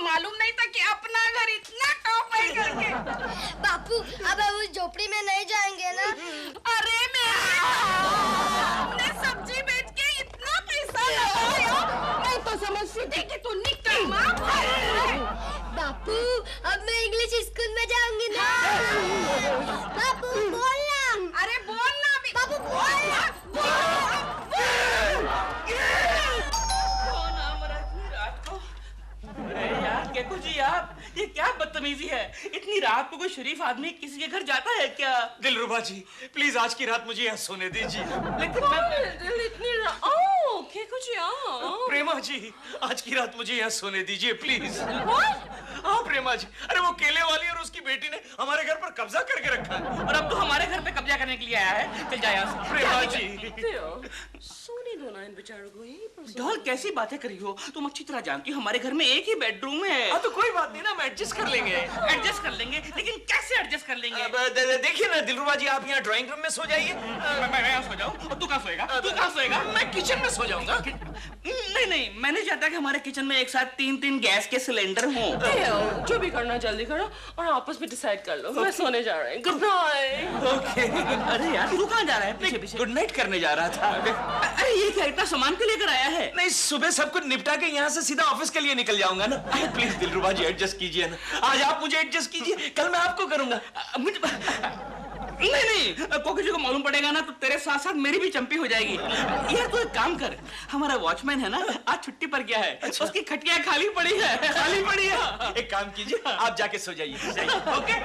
मालूम नहीं था कि अपना घर इतना टॉप है करके। बापू अब हम उस झोपड़ी में नहीं जाएंगे ना? अरे हमने सब्जी बेच के इतना पैसा लगाया, मैं तो समझती थी कि तू निकम्मा है। बापू अब मैं इंग्लिश स्कूल में जाऊंगी ना। बापू बोलना। अरे बोलना भी। बापू बोलना। केकू जी आप ये क्या बदतमीजी है? इतनी रात को कोई शरीफ आदमी किसी के घर जाता है क्या? दिलरुबा जी प्लीज आज की रात मुझे यहाँ सोने दीजिए। लेकिन केकू जी प्रेमा जी आज की रात मुझे यहाँ सोने दीजिए प्लीज। हाँ प्रेमा जी, अरे वो केले वाली और उसकी बेटी ने हमारे घर पर कब्जा करके रखा है और अब तो हमारे घर पे कब्जा करने के लिए आया है। चल जा यहाँ से। प्रेमा जी सोने दो ना इन बेचारों को यहीं पर। डॉल कैसी बातें करी हो तुम? अच्छी तरह जानती हो हमारे घर में एक ही बेडरूम है। हाँ तो कोई बात नहीं ना, हम एडजस्ट कर लेंगे। एडजस्ट कर लेंगे लेकिन कैसे एडजस्ट कर लेंगे? देखिए ना दिलरुबा जी आप यहाँ ड्राइंग रूम में सो जाइए। मैं यहाँ सो जाऊँ और तू कहाँ सोएगा? तू कहाँ सोएगा? मैं किचन में सो जाऊंगा। नहीं नहीं, मैं नहीं चाहता कि हमारे किचन में एक साथ तीन गैस के सिलेंडर हों। जो भी करना जल्दी करो और आपस में डिसाइड कर लो। मैं सोने जा रहा हूँ। Good night. ओके। अरे यार तू कहाँ जा रहा है? पीछे पीछे। गुड नाइट करने जा रहा था। अरे ये क्या इतना सामान के लेकर आया है? नहीं सुबह सब कुछ निपटा के यहाँ से सीधा ऑफिस के लिए निकल जाऊंगा ना। प्लीज दिलरुबा जी एडजस्ट कीजिए ना, आज आप मुझे एडजस्ट कीजिए, कल मैं आपको करूंगा। नहीं कोकी जी को मालूम पड़ेगा ना तो तेरे साथ साथ मेरी भी चंपी हो जाएगी। यार तू एक काम कर, हमारा वॉचमैन है ना आज छुट्टी पर गया है। अच्छा। उसकी खटिया खाली पड़ी है। खाली पड़ी है। एक काम कीजिए आप जाके सो जाइए। ओके।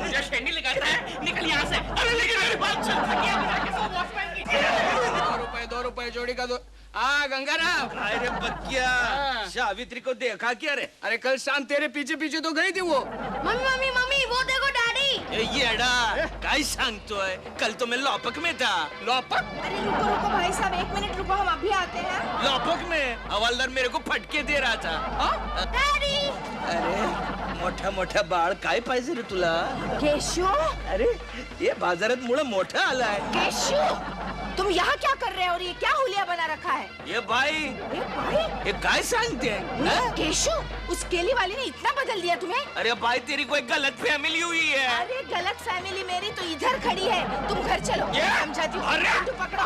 जो शेंडी लगाता है निकल यहाँ से। अरे लेकिन मेरी बात सुन, खटिया बना के सो वॉचमैन की। 2 रुपए जोड़ी का दो। हाँ गंगाराम। अरे बच्चिया सावित्री को देखा क्या रे? अरे कल शाम तेरे पीछे पीछे तो गई थी वो। मम्मी वो देखो डैडी। ये अड़ा काय सांगतो है, कल तो मैं लौपक में था। लौपक? अरे रुको भाई साहब 1 मिनट रुको, हम अभी आते हैं। लौपक में हवलदार मेरे को फटके दे रहा था। डैडी अरे मोठा मोठा बाळ काय पाहिजे रे तुला? केशु, अरे ये बाजारात मुळे मोठा आलाय। केशु तुम यहाँ क्या कर रहे हो और ये क्या हुलिया बना रखा है? ये भाई ये काय सांगते हैं? केशु उस केली वाली ने इतना बदल दिया तुम्हें? अरे भाई तेरी कोई गलत फैमिली हुई है। अरे गलत फैमिली मेरी तो इधर खड़ी है, तुम घर चलो। समझाती हूँ। अरे पकड़ो।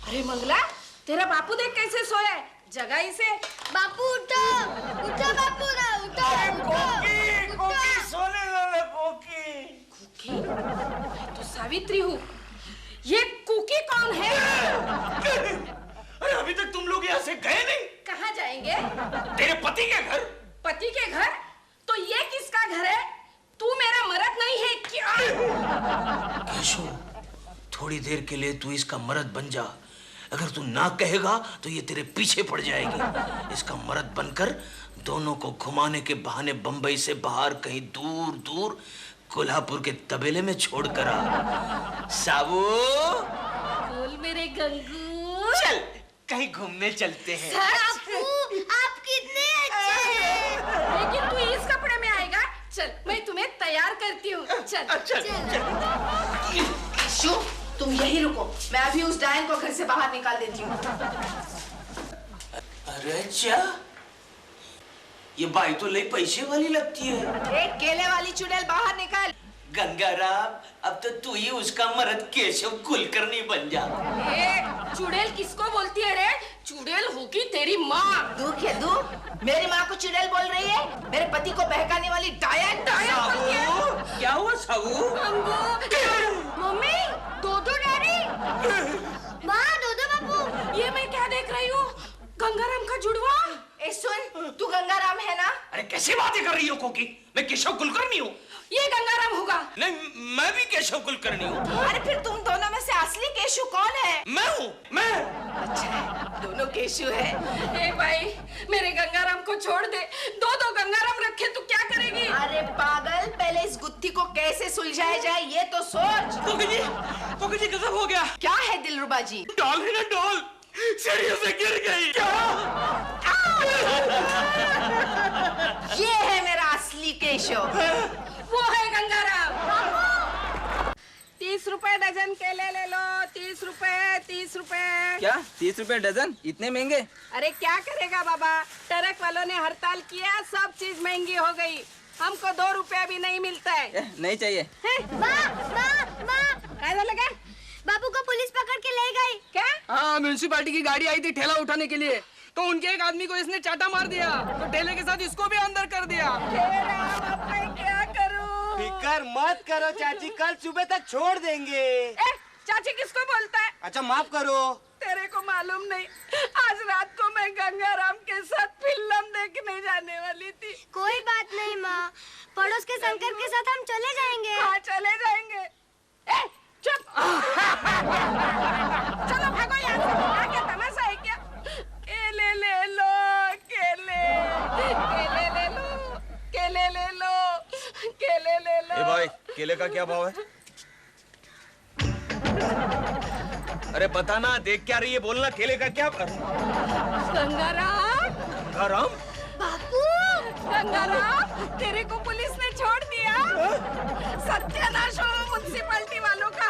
अरे मंगला तेरा बापू देख कैसे सोया है, जगह इसे। बापू उठो उठो बापू ना उठो। सोने वाला कोकी। कुकी? मैं तो सावित्री हूँ। ये कुकी कौन है? अरे अभी तक तुम लोग यहाँ से गए नहीं? कहाँ जाएंगे? तेरे पति के घर। पति के घर? तो ये किसका घर है? तू मेरा मर्द नहीं है क्या? केशव थोड़ी देर के लिए तू इसका मर्द बन जा, अगर तू ना कहेगा तो ये तेरे पीछे पड़ जाएगी। इसका मर्द बनकर दोनों को घुमाने के बहाने बंबई से बाहर कहीं दूर दूर कोल्हापुर के तबेले में छोड़ कर आ। साबू बोल मेरे गंगू। चल कहीं घूमने चलते हैं। बापू आप कितने अच्छे हैं। लेकिन तू इस कपड़े में आएगा? चल मैं तुम्हें तैयार करती हूँ। चल केशु तुम यही रुको, मैं अभी उस डायन को घर से बाहर निकाल देती हूँ। अरे अच्छा ये बाई तो ले पैसे वाली लगती है। एक केले वाली चुड़ैल बाहर निकाल। गंगाराम अब तो तू ही उसका मर्द केशव कुलकर्णी बन जा। चुड़ैल किसको बोलती है रे? चुड़ैल होगी तेरी माँ। तू क्या तू मेरी माँ को चुड़ैल बोल रही है? मेरे पति को बहकाने वाली डायन बोलती है। क्या हुआ साहू? मम्मी दो डैडी। माँ दो बापू। ये मैं क्या देख रही हूँ? गंगाराम का जुड़वा। ए सुन, तू गंगाराम है ना? अरे कैसी बातें कर रही हो कोकी? मैं केशव कुलकर्णी हूँ। ये गंगाराम होगा। नहीं मैं भी केशव कुलकर्णी हूँ। अरे फिर तुम दोनों में से असली केशु कौन है? मैं हूँ मैं। अच्छा दोनों केशु है। ए भाई मेरे गंगाराम को छोड़ दे, दो गंगाराम रखे तो क्या करेगी? अरे पागल, पहले इस गुत्थी को कैसे सुलझाया जाए ये तो सोच। कोकी जी गजब हो गया। क्या है दिलरुबा जी? डॉल है ना डॉल, सीढ़ियों से गिर गई। ये है मेरा असली केशव, वो है गंगाराम। 30 रुपए डजन केले ले लो, 30 रुपए 30 रुपए। क्या 30 रुपए डजन? इतने महंगे? अरे क्या करेगा बाबा, ट्रक वालों ने हड़ताल किया, सब चीज महंगी हो गई। हमको 2 रुपया भी नहीं मिलता है। नहीं चाहिए। कैसा लगा? बाबू को पुलिस पकड़ के ले गई। क्या? हाँ, म्यूनिसिपालिटी की गाड़ी आई थी ठेला उठाने के लिए, तो उनके एक आदमी को इसने चाटा मार दिया, तो ठेले के साथ इसको भी अंदर कर दिया। अब मैं क्या करूं? फिकर मत करो चाची, कल सुबह तक छोड़ देंगे। चाची किसको बोलता है? अच्छा माफ करो। तेरे को मालूम नहीं, आज रात को मैं गंगाराम के साथ फिल्म देखने जाने वाली थी। कोई बात नहीं माँ, पड़ोस के शंकर के साथ हम चले जाएंगे। हाँ चले जाएंगे। चुप। चलो भागो यहाँ से। क्या तमाशा है क्या? केले ले लो, केले ले लो, केले ले लो, केले ले लो। ए भाई, केले का क्या भाव है? अरे बता ना, देख क्या रही है, बोलना केले का क्या? गंगाराम, गंगाराम? बापू, गंगाराम, तेरे को पुलिस ने छोड़ दिया। सत्यानाश हो म्युनिसिपैलिटी वालों का।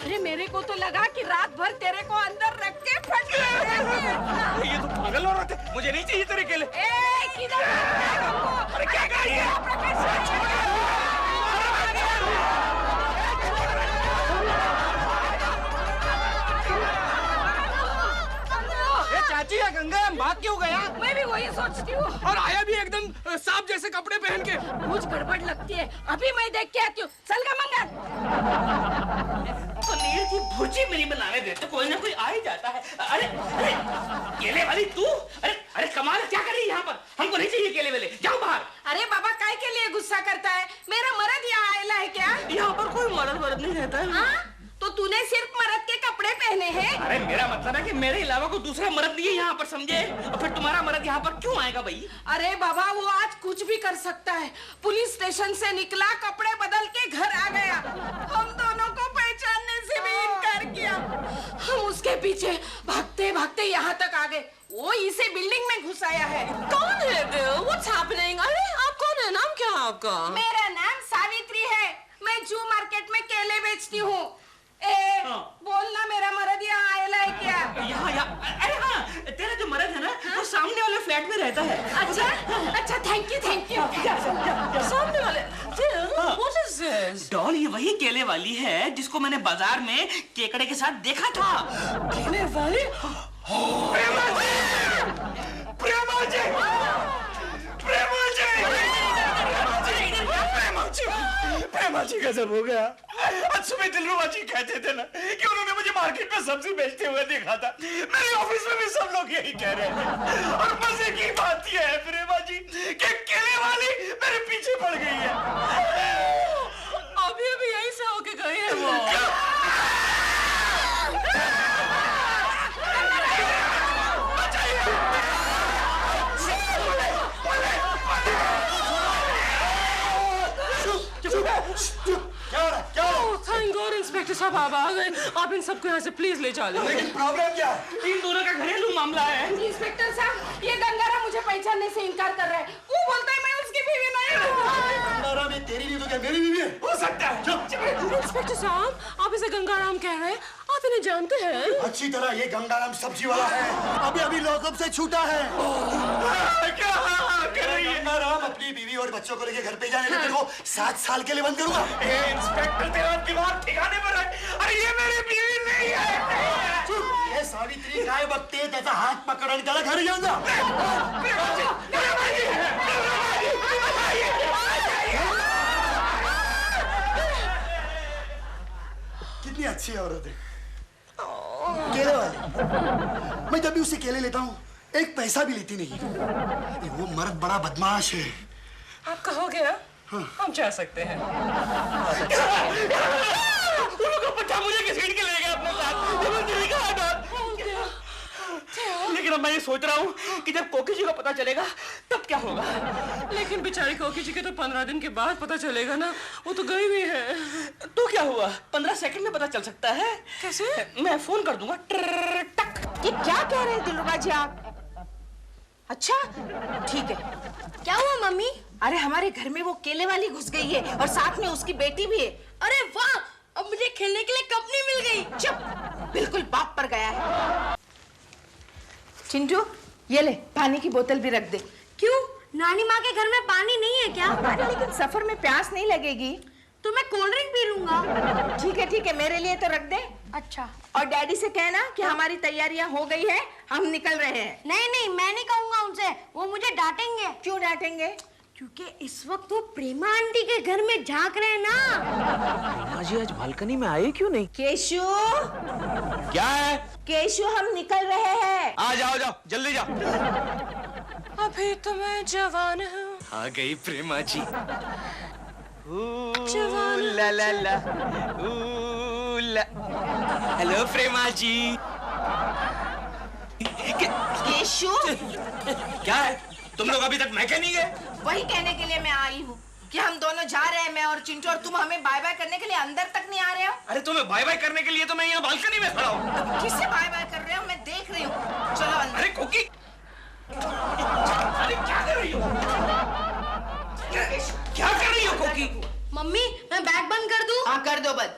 अरे मेरे को तो लगा कि रात भर तेरे को अंदर रख के फट गए। ये तो पागल औरत है, मुझे नहीं चाहिए तेरे केले। किधर? अरे क्या कर रही है? चाची या गंगाराम भाग क्यों गया? मैं भी वही सोचती हूँ। और आया भी एकदम सांप जैसे कपड़े पहन के। कुछ गड़बड़ लगती है, अभी मैं देख के आती हूँ। चल का मंगल। पनीर की भुर्जी मेरी बनाने दे तो कोई ना कोई आ ही जाता है। अरे अरे केले वाली तू? अरे अरे कमाल, क्या कर रही है यहाँ पर? हमको नहीं चाहिए केले वेले, जाओ बाहर। अरे बाबा काय के लिए गुस्सा करता है? मेरा मर्द यहाँ आयला है क्या? यहाँ पर कोई मर्द नहीं रहता है। हाँ? तो तूने सिर्फ मर्द के कपड़े पहने हैं? अरे मेरा मतलब है कि मेरे अलावा कोई दूसरा मर्द नहीं है यहाँ पर, समझे? और फिर तुम्हारा मर्द यहाँ पर क्यों आएगा भाई? अरे बाबा, वो आज कुछ भी कर सकता है। पुलिस स्टेशन से निकला, कपड़े बदल के घर आ गया, हम दोनों को पहचानने से भी इनकार किया। हम उसके पीछे भागते भागते यहाँ तक आ गए। वो इसे बिल्डिंग में घुस आया है। कौन है girl? What's happening? अरे आप कौन है? नाम क्या है आपका? मेरा नाम सावित्री है, मैं जू मार्केट में केले बेचती हूँ। बोलना, मेरा मर्द यहाँ आयला है क्या? यहाँ अरे हाँ, तेरा जो मर्द है ना, वो सामने वाले फ्लैट में रहता है। अच्छा, थैंक यू। सामने वाले What is this? डॉल, ये वही केले वाली है जिसको मैंने बाजार में केकड़े के साथ देखा था। केले वाली? प्रेमा जी गजब हो गया। आज सुबह दिलरुबा जी कहते थे ना कि उन्होंने मुझे मार्केट में सब्जी बेचते हुए देखा था। मेरे ऑफिस में भी सब लोग यही कह रहे थे। और मजे की बात यह है प्रेमा जी कि केले वाली मेरे पीछे पड़ गई है। अभी अभी यहीं से होके गए हैं वो। Thank God इंस्पेक्टर साहब आप आ गए। आप इन सबको यहाँ से प्लीज ले चलो। लेकिन प्रॉब्लम क्या है? इन दोनों का घरेलू मामला है। इंस्पेक्टर साहब, ये गंगाराम मुझे पहचानने से इनकार कर रहा है। वो बोलता है मैं उसकी बीवी नहीं हूँ। गंगाराम ये तेरी नहीं तो क्या मेरी बीवी है? हो सकता है। इंस्पेक्टर साहब, आप इसे गंगाराम कह रहे हैं, आप इन्हें जानते हैं? अच्छी तरह, ये गंगाराम सब्जी वाला है, अभी लॉकअप से छूटा है। क्या कर रही है? गंगाराम अपनी बीवी और बच्चों को लेके घर पे जाने तेरे को 7 साल के लिए बंद करूंगा। इंस्पेक्टर, तेरा दिमाग ठिकाने पर है। अरे ये मेरी बीवी नहीं है। ये सावित्री काय बकते है, तेरा हाथ पकड़ने तेरा घर जाऊंगा। कितनी अच्छी औरत है, केले वाली। मैं जब भी उससे केले लेता हूँ, एक पैसा भी लेती नहीं। वो मर्द बड़ा बदमाश है। आप कहोगे ना? हम जा सकते हैं। मुझे घसीट के ले गया अपने साथ। लेकिन अब मैं ये सोच रहा हूँ कि जब कोकी जी को पता चलेगा तब क्या होगा। लेकिन बेचारी कोकी जी के तो 15 दिन के बाद पता चलेगा ना, वो तो गई हुई है। तो क्या हुआ, 15 सेकंड में पता चल सकता है। कैसे? मैं फोन कर दूंगा। टक। ये क्या कह रहे हैं दिलरुबा जी आप? अच्छा ठीक है। क्या हुआ मम्मी? अरे हमारे घर में वो केले वाली घुस गई है और साथ में उसकी बेटी भी है। अरे वाह, अब मुझे खेलने के लिए कंपनी मिल गई। चुप, बिल्कुल बाप पर गया है। चिंटू, ये ले, पानी की बोतल भी रख दे। क्यों? नानी माँ के घर में पानी नहीं है क्या? अरे लेकिन सफर में प्यास नहीं लगेगी तो मैं कोल्ड ड्रिंक पी लूंगा। ठीक है, मेरे लिए तो रख दे। अच्छा। और डैडी से कहना कि हमारी तैयारियां हो गई है, हम निकल रहे हैं। नहीं, मैं नहीं कहूंगा उनसे, वो मुझे डांटेंगे। क्यों डांटेंगे? क्योंकि इस वक्त वो प्रेमा आंटी के घर में झांक रहे हैं ना। प्रेमा जी आज बालकनी में आए क्यों नहीं? केशु, क्या है? केशु, हम निकल रहे हैं। आ जाओ, जल्दी जाओ। अभी तो मैं जवान हूँ। आ गई प्रेमा जी। जवान ला ला ला, ला। हेलो प्रेमा जी। केशु, क्या है? तुम लोग अभी तक मैके नहीं गए? वही कहने के लिए मैं आई हूँ कि हम दोनों जा रहे हैं, मैं और चिंटू, और तुम हमें बाय बाय करने के लिए अंदर तक नहीं आ रहे हो। अरे तुम्हें बाय बाय करने के लिए तो मैं यहाँ बालकनी में खड़ा हूँ। किससे बाय बाय कर रहे हो? मैं देख रही हूँ। चलो अंदर। अरे कोकी, अरे क्या कर रही हो? क्या कर रही हो कोकी? मम्मी, मैं बैग बंद कर दूं? हाँ, कर दो बंद।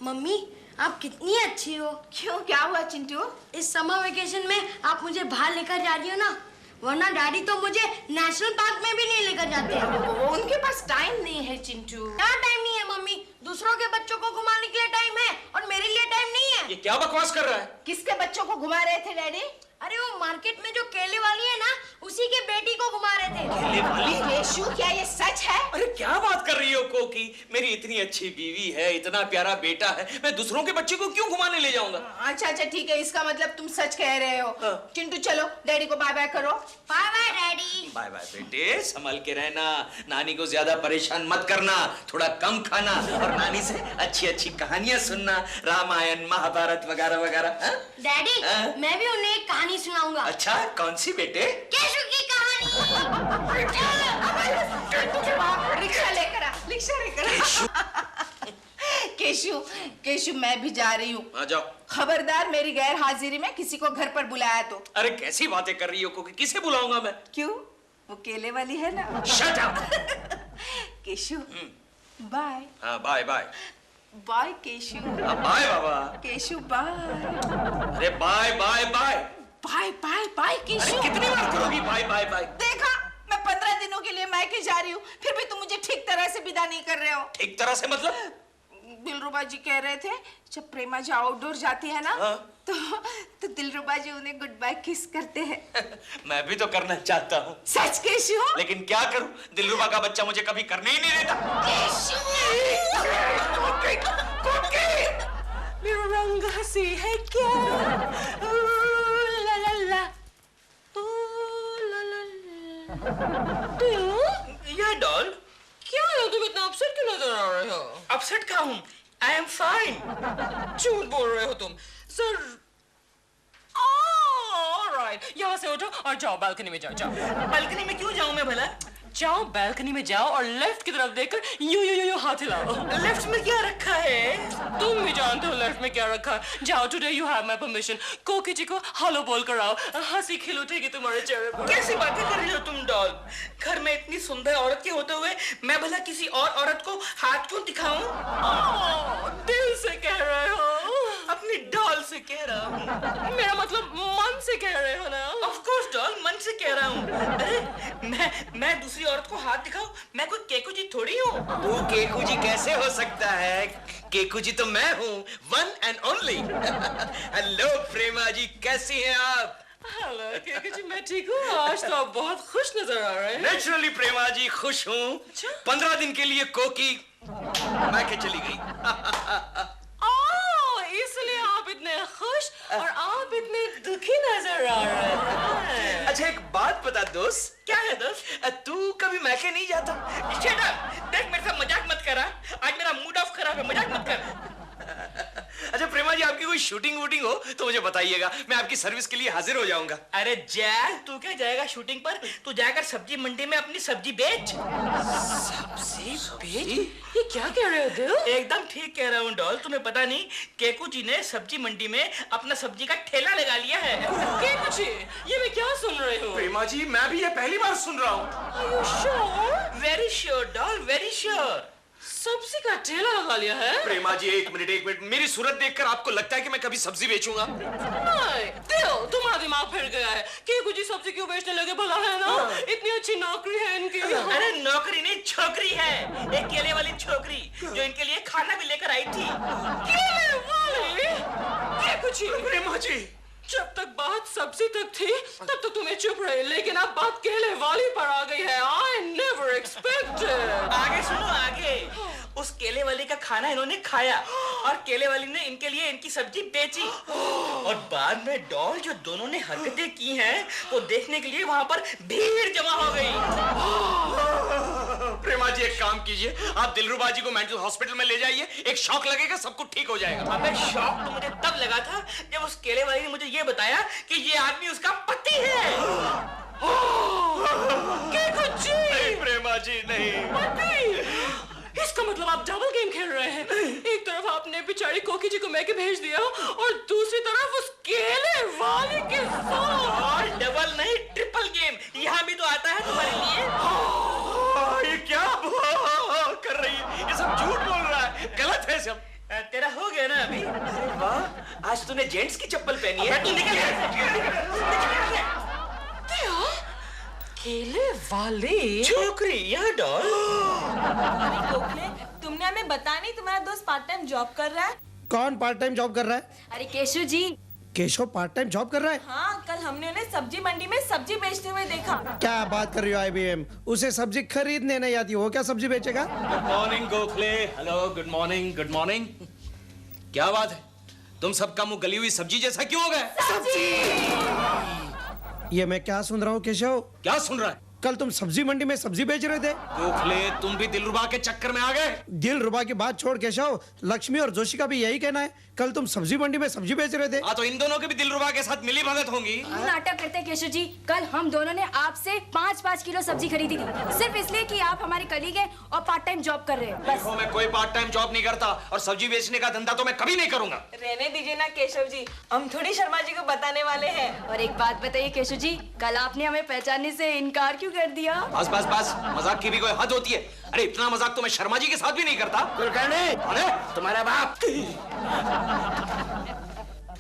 मम्मी, आप कितनी अच्छी हो। क्यों, क्या हुआ चिंटू? इस समर वेकेशन में आप मुझे बाहर लेकर जा रही हो ना, वरना डैडी तो मुझे नेशनल पार्क में भी नहीं लेकर जाते। वो उनके पास टाइम नहीं है चिंटू। क्या टाइम नहीं है मम्मी? दूसरों के बच्चों को घुमाने के लिए टाइम है और मेरे लिए टाइम नहीं है। ये क्या बकवास कर रहा है? किसके बच्चों को घुमा रहे थे डैडी? अरे वो मार्केट में जो केले वाली है ना, उसी के बेटी को घुमा रहे थे। केले वाली? केशु, क्या ये सच है? अरे क्या बात कर रही हो कोकी? मेरी इतनी अच्छी बीवी है, इतना प्यारा बेटा है, मैं दूसरों के बच्चे को क्यों घुमाने ले जाऊंगा? अच्छा, ठीक है, इसका मतलब तुम सच कह रहे हो। हाँ। चिंटू चलो, डैडी को बाय बाय करो। Bye bye daddy. Bye bye बेटे, संभल के रहना, नानी को ज्यादा परेशान मत करना, थोड़ा कम खाना और नानी से अच्छी अच्छी कहानियां सुनना, रामायण महाभारत वगैरह वगैरह। डैडी, हाँ? मैं भी उन्हें एक कहानी सुनाऊंगा। अच्छा, कौन सी बेटे? केशु की कहानी। रिक्शा लेकर आ, रिक्शा लेकर आ। केशु, मैं भी जा रही हूँ। आ जाओ। खबरदार, मेरी गैर हाजिरी में किसी को घर पर बुलाया तो। अरे कैसी बातें कर रही हो कोकी? किसे बुलाऊंगा मैं? क्यों? वो केले वाली है ना। Shut up. केशु, बाय। हाँ, bye bye. Bye Keshu. Bye बाबा। केशु बाय। अरे bye bye bye. Bye bye bye Keshu. अरे कितनी बार करोगी बाय बाय बाय? देखा, मैं 15 दिनों के लिए मायके जा रही हूँ, फिर भी तुम मुझे ठीक तरह से विदा नहीं कर रहे हो। ठीक तरह से मतलब? दिलरुबा जी कह रहे थे जब प्रेमा जी आउटडोर जाती है ना, हाँ? तो दिलरुबा जी उन्हें गुड बाय किस करते हैं। मैं भी तो करना चाहता हूँ। सच केशु? लेकिन क्या करूँ, दिलरुबा का बच्चा मुझे कभी करने ही नहीं देता। मेरा रंग हंसी है क्या? ला ला ला, ला ला ला। या डॉल, क्या है, तुम इतना अपसेट क्यों नजर आ रहे हो? अपसेट कहाँ हूँ? I am fine. झूठ बोल रहे हो तुम सर। ऑलराइट, यहाँ से उठो और जाओ बालकनी में जाओ। बालकनी में क्यों जाऊँ मैं भला? जाओ बालकनी में जाओ और लेफ्ट की तरफ देखकर यू हाथ हिलाओ। लेफ्ट में क्या रखा है? तुम भी जानते हो लेफ्ट में क्या रखा है। जाओ, today you have my permission. कोकी जी को हेलो बोल कर आओ, हंसी खिल उठेगी तुम्हारे चेहरे पर। कैसी बातें कर रही हो तुम डॉल? घर में इतनी सुंदर औरत के होते हुए मैं भला किसी और औरत को हाथ क्यों दिखाऊं? दिल से कह रहे हो? अपनी डॉल से कह रहा हूँ। मेरा मतलब मन से कह रहे हो ना? ऑफ कोर्स डॉल, मन से कह रहा हूँ। अरे मैं दूसरी औरत को हाथ दिखाऊं? मैं कोई केकू जी थोड़ी हूँ। तू केकू जी कैसे हो सकता है? केकू जी तो मैं हूँ, वन एंड ओनली। हेलो प्रेमा जी, कैसी हैं आप? हेलो केकू जी, मैं ठीक हूँ। आज तो आप बहुत खुश नजर आ रहे हैं। नेचुरली प्रेमा जी खुश हूँ। 15 दिन के लिए कोकी मैके चली गई। इसलिए आप इतने खुश और आप इतने दुखी नजर आ रहे हैं। अच्छा एक बात बता दोस्त। क्या है दोस्त? तू कभी मैके नहीं जाता? Shut up! देख, मेरे साथ मजाक मत करा। आज मेरा मूड ऑफ खराब है, मजाक मत कर। अच्छा प्रेमा जी, आपकी कोई शूटिंग वूटिंग हो तो मुझे बताइएगा, मैं आपकी सर्विस के लिए हाजिर हो जाऊंगा। अरे जा, तू क्या जाएगा शूटिंग पर? तू जाकर सब्जी मंडी में अपनी सब्जी बेच। सब्जी बेच? ये क्या कह रहे हो दिल? एकदम ठीक कह रहा हूँ डॉल। तुम्हें पता नहीं, केकू जी ने सब्जी मंडी में अपना सब्जी का ठेला लगा लिया है। केकू जी, ये मैं क्या सुन रही हूँ? प्रेमा जी, मैं भी ये पहली बार सुन रहा हूँ। Are you sure? Very sure doll, very sure. सब्जी का ठेला लगा लिया है? प्रेमा जी एक मिनट, मेरी सूरत देखकर आपको लगता है कि मैं कभी सब्जी बेचूंगा? नहीं, दिल तुम्हारा दिमाग फिर गया है कि कुछ सब्जी क्यों बेचने लगे, भला है ना? इतनी अच्छी नौकरी है इनकी। अरे नौकरी नहीं, छोकरी है, एक केले वाली छोकरी जो इनके लिए खाना भी लेकर आई थी। केले वाली? ये कुछ प्रेमा जी, जब तक बात सब्जी तक थी तब तो तुम्हें चुप रहे, लेकिन अब बात केले वाली पर आ गई है। I never expected। आगे सुनो, आगे उस केले वाली का खाना इन्होंने खाया और केले वाली ने इनके लिए इनकी सब्जी बेची और बाद में डॉल जो दोनों ने हरकतें की हैं वो देखने के लिए वहां पर भीड़ जमा हो गई। प्रेमा जी एक काम कीजिए, आप दिलरुबा जी को मेंटल हॉस्पिटल में ले जाइए, एक शॉक लगेगा, सब कुछ ठीक हो जाएगा। अबे शॉक तो मुझे तब लगा था जब उस केले वाली ने मुझे ये बताया कि ये आदमी उसका पति है। नहीं प्रेमा जी नहीं। पति? इसका मतलब आप डबल गेम खेल रहे हैं। एक तरफ आपने बेचारी कोकी जी को मैके भेज दिया और दूसरी तरफ उस केले वाली के साथ। और डबल नहीं, ट्रिपल गेम यहाँ भी तो आता है तुम्हारे लिए। ये क्या कर रही है? ये सब झूठ बोल रहा है, गलत है सब। तेरा हो गया ना अभी? अरे वाह, आज तूने जेंट्स की चप्पल पहनी है। तू निकल केले वाली छोकरी, यह डॉल। अरे गोखले, तुमने हमें बताया नहीं तुम्हारा दोस्त पार्ट टाइम जॉब कर रहा है? कौन पार्ट टाइम जॉब कर रहा है? अरे Keshav ji. Keshav part time job कर रहा है? हाँ, कल हमने उन्हें सब्जी मंडी में सब्जी बेचते हुए देखा। क्या बात कर रही हो IBM? उसे सब्जी खरीदने नहीं आती, वो क्या सब्जी बेचेगा? Good morning Gokhale. Hello, good morning, good morning. क्या बात है, तुम सबका मुंह गली हुई सब्जी जैसा क्यों हो गए? ये मैं क्या सुन रहा हूँ केशव? क्या सुन रहा है? कल तुम सब्जी मंडी में सब्जी बेच रहे थे। गोखले, तुम भी दिलरुबा के चक्कर में आ गए। दिलरुबा की बात छोड़ केशव, लक्ष्मी और जोशी का भी यही कहना है, कल तुम सब्जी मंडी में सब्जी बेच रहे थे। तो इन दोनों के भी दिलरुबा के साथ मिली भगत होंगी। नाटक करते केशव जी, कल हम दोनों ने आपसे 5-5 किलो सब्जी खरीदी थी, सिर्फ इसलिए कि आप हमारे कलीग हैं और पार्ट टाइम जॉब कर रहे हैं। बस। देखो, मैं कोई पार्ट टाइम जॉब नहीं करता और सब्जी बेचने का धंधा तो मैं कभी नहीं करूंगा। रहने दीजिए ना केशव जी, हम थोड़ी शर्मा जी को बताने वाले हैं। और एक बात बताइए केशव जी, कल आपने हमें पहचानने से इनकार क्यों कर दिया? बस, मजाक की भी कोई हद होती है। अरे इतना मजाक तो मैं शर्मा जी के साथ भी नहीं करता। अरे तुम्हारा बाप।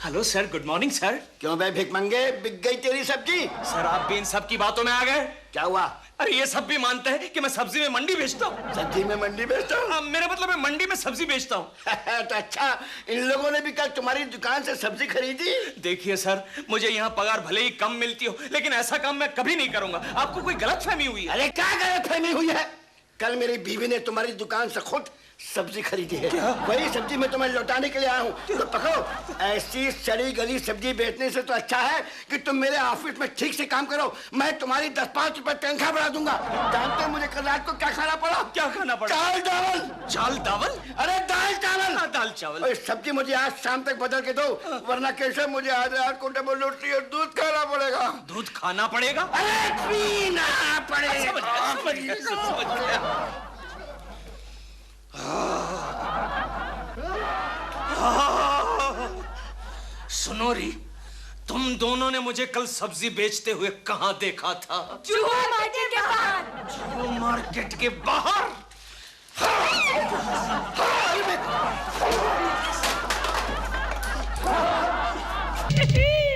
Hello sir, good morning sir. क्यों बे भिखमंगे, बिक गई तेरी सब्जी? सर आप भी इन सब की बातों में आ गए। क्या हुआ? अरे ये सब भी मानते हैं कि मैं सब्जी में मंडी बेचता हूँ। सब्जी में मंडी बेचता हूँ? मेरा मतलब मैं मंडी में सब्जी बेचता हूँ। तो अच्छा, इन लोगों ने भी कल तुम्हारी दुकान से सब्जी खरीदी? देखिए सर, मुझे यहाँ पगार भले ही कम मिलती हो, लेकिन ऐसा काम मैं कभी नहीं करूंगा। आपको कोई गलतफहमी हुई है। अरे क्या गलतफहमी हुई है? कल मेरी बीवी ने तुम्हारी दुकान से खुद सब्जी खरीदी है। वही सब्जी मैं तुम्हें लौटाने के लिए आया हूँ। तो पकड़ो, ऐसी सड़ी गली सब्जी बेचने से तो अच्छा है कि तुम मेरे ऑफिस में ठीक से काम करो। मैं तुम्हारी 10-5 रुपए तनख्वाह बढ़ा दूंगा। जानते हो मुझे कल रात को क्या खाना पड़ा? क्या खाना पड़ा? दाल चावल। चाल दावल? अरे दाल चावल। दाल चावल। और सब्जी मुझे आज शाम तक बदल के दो, वरना कैसे मुझे आज रात को डबल रोटी और दूध खाना पड़ेगा। दूध खाना पड़ेगा? अरे पीना पड़ेगा। सुनो री, तुम दोनों ने मुझे कल सब्जी बेचते हुए कहाँ देखा था? जुआ मार्केट के बाहर। जुआ मार्केट के बाहर?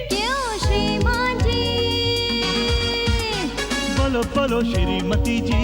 क्यों श्रीमान जी? बोलो बोलो श्रीमती जी।